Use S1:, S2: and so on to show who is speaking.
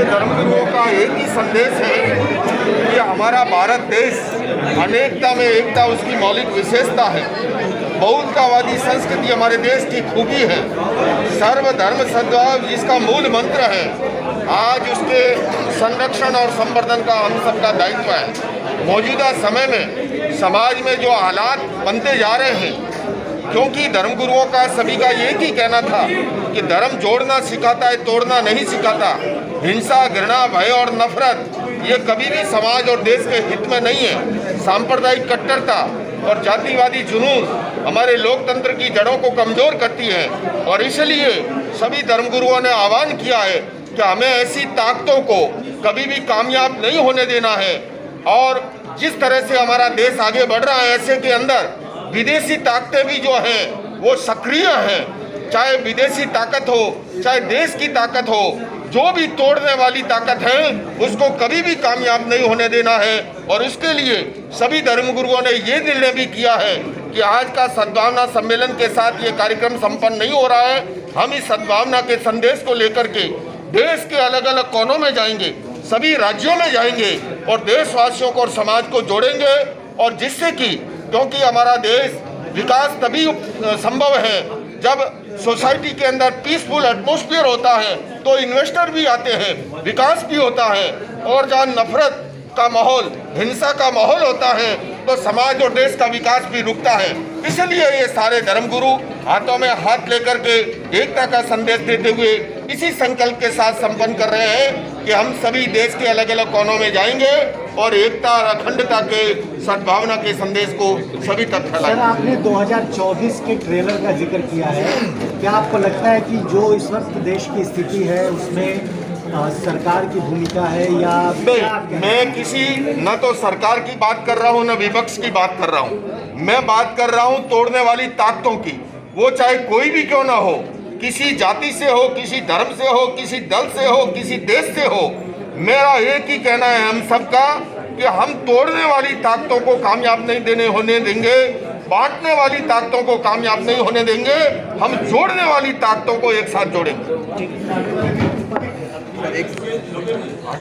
S1: धर्मगुरुओं का एक ही संदेश है कि हमारा भारत देश अनेकता में एकता उसकी मौलिक विशेषता है। बहुलतावादी संस्कृति हमारे देश की खूबी है। सर्वधर्म सद्भाव जिसका मूल मंत्र है, आज उसके संरक्षण और संवर्धन का हम सबका दायित्व है। मौजूदा समय में समाज में जो हालात बनते जा रहे हैं, क्योंकि धर्मगुरुओं का सभी का एक ही कहना था कि धर्म जोड़ना सिखाता है, तोड़ना नहीं सिखाता। हिंसा, घृणा, भय और नफरत ये कभी भी समाज और देश के हित में नहीं है। सांप्रदायिक कट्टरता और जातिवादी जुनून हमारे लोकतंत्र की जड़ों को कमजोर करती है और इसलिए सभी धर्मगुरुओं ने आह्वान किया है कि हमें ऐसी ताकतों को कभी भी कामयाब नहीं होने देना है। और जिस तरह से हमारा देश आगे बढ़ रहा है, ऐसे के अंदर विदेशी ताकतें भी जो हैं वो सक्रिय हैं। चाहे विदेशी ताकत हो, चाहे देश की ताकत हो, जो भी तोड़ने वाली ताकत है उसको कभी भी कामयाब नहीं होने देना है। और उसके लिए सभी धर्मगुरुओं ने ये निर्णय भी किया है कि आज का सद्भावना सम्मेलन के साथ ये कार्यक्रम संपन्न नहीं हो रहा है। हम इस सद्भावना के संदेश को लेकर के देश के अलग अलग कोनों में जाएंगे, सभी राज्यों में जाएंगे और देशवासियों को और समाज को जोड़ेंगे। और जिससे कि क्योंकि हमारा देश विकास तभी संभव है जब सोसाइटी के अंदर पीसफुल एटमॉस्फेयर होता है, तो इन्वेस्टर भी आते हैं, विकास भी होता है। और जहाँ नफरत का माहौल, हिंसा का माहौल होता है, तो समाज और देश का विकास भी रुकता है। इसलिए ये सारे धर्मगुरु हाथों में हाथ लेकर के एकता का संदेश देते हुए इसी संकल्प के साथ संपन्न कर रहे हैं कि हम सभी देश के अलग अलग कोनों में जाएंगे और एकता और अखंडता के सद्भावना के संदेश को सभी तक फैलाएंगे।
S2: सर, आपने 2024 के ट्रेलर का जिक्र किया है। क्या आपको लगता है कि जो इस वक्त देश की स्थिति है उसमें सरकार की भूमिका है या
S1: नहीं? मैं किसी न तो सरकार की बात कर रहा हूँ न विपक्ष की बात कर रहा हूँ। मैं बात कर रहा हूँ तोड़ने वाली ताकतों की। वो चाहे कोई भी क्यों ना हो, किसी जाति से हो, किसी धर्म से हो, किसी दल से हो, किसी देश से हो। मेरा एक ही कहना है हम सबका कि हम तोड़ने वाली ताकतों को कामयाब नहीं होने देंगे, बांटने वाली ताकतों को कामयाब नहीं होने देंगे। हम जोड़ने वाली ताकतों को एक साथ जोड़ेंगे।